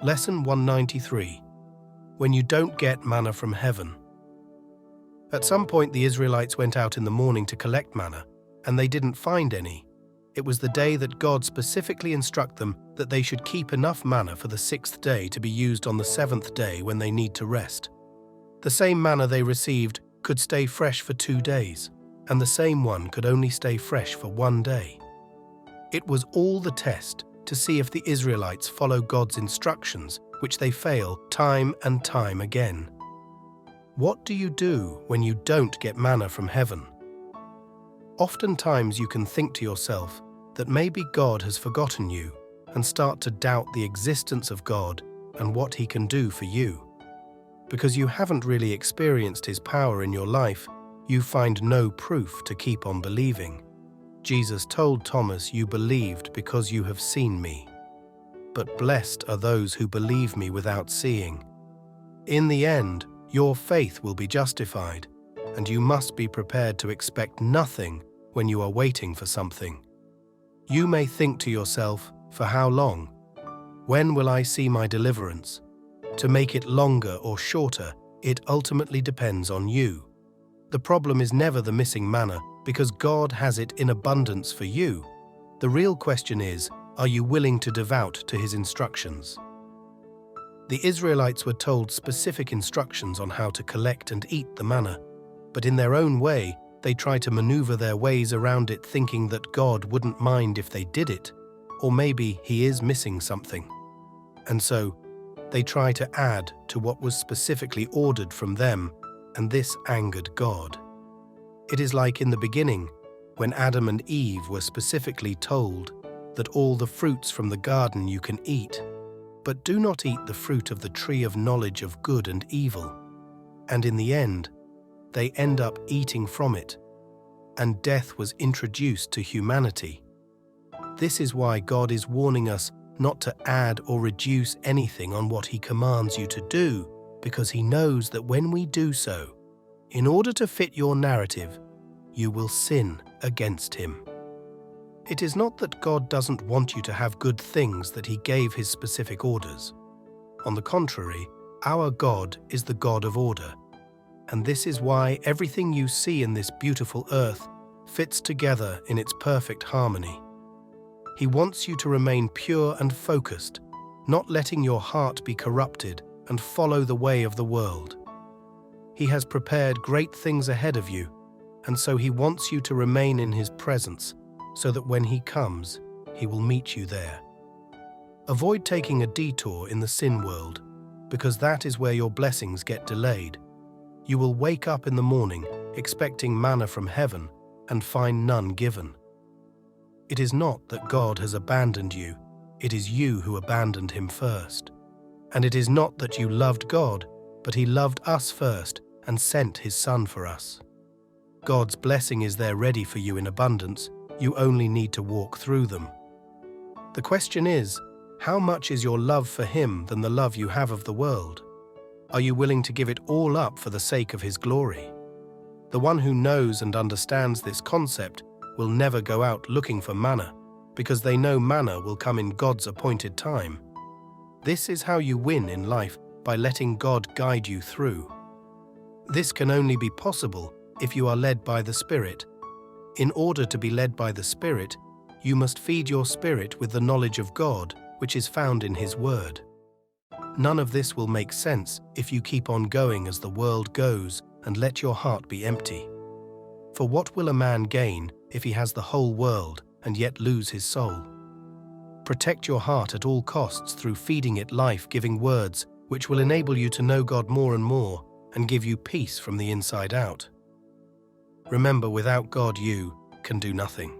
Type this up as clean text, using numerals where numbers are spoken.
Lesson 193. When you don't get manna from heaven. At some point the Israelites went out in the morning to collect manna, and they didn't find any. It was the day that God specifically instructed them that they should keep enough manna for the 6th day to be used on the 7th day when they need to rest. The same manna they received could stay fresh for 2 days, and the same one could only stay fresh for 1 day. It was all the test to see if the Israelites follow God's instructions, which they fail time and time again. What do you do when you don't get manna from heaven? Oftentimes you can think to yourself that maybe God has forgotten you and start to doubt the existence of God and what He can do for you. Because you haven't really experienced His power in your life, you find no proof to keep on believing. Jesus told Thomas, "You believed because you have seen me. But blessed are those who believe me without seeing." In the end, your faith will be justified, and you must be prepared to expect nothing when you are waiting for something. You may think to yourself, "For how long? When will I see my deliverance?" To make it longer or shorter, it ultimately depends on you. The problem is never the missing manna, because God has it in abundance for you. The real question is, are you willing to devote to His instructions? The Israelites were told specific instructions on how to collect and eat the manna, but in their own way, they try to maneuver their ways around it, thinking that God wouldn't mind if they did it, or maybe He is missing something. And so, they try to add to what was specifically ordered from them, and this angered God. It is like in the beginning, when Adam and Eve were specifically told that all the fruits from the garden you can eat, but do not eat the fruit of the tree of knowledge of good and evil. And in the end, they end up eating from it, and death was introduced to humanity. This is why God is warning us not to add or reduce anything on what He commands you to do, because He knows that when we do so, in order to fit your narrative, you will sin against Him. It is not that God doesn't want you to have good things that He gave His specific orders. On the contrary, our God is the God of order, and this is why everything you see in this beautiful earth fits together in its perfect harmony. He wants you to remain pure and focused, not letting your heart be corrupted and follow the way of the world. He has prepared great things ahead of you, and so He wants you to remain in His presence, so that when He comes, He will meet you there. Avoid taking a detour in the sin world, because that is where your blessings get delayed. You will wake up in the morning expecting manna from heaven and find none given. It is not that God has abandoned you, it is you who abandoned Him first. And it is not that you loved God, but He loved us first and sent His Son for us. God's blessing is there ready for you in abundance. You only need to walk through them. The question is, how much is your love for Him than the love you have of the world? Are you willing to give it all up for the sake of His glory? The one who knows and understands this concept will never go out looking for manna, because they know manna will come in God's appointed time. This is how you win in life, by letting God guide you through. This can only be possible if you are led by the Spirit. In order to be led by the Spirit, you must feed your spirit with the knowledge of God, which is found in His Word. None of this will make sense if you keep on going as the world goes and let your heart be empty. For what will a man gain if he has the whole world and yet lose his soul? Protect your heart at all costs through feeding it life-giving words, which will enable you to know God more and more and give you peace from the inside out. Remember, without God you can do nothing.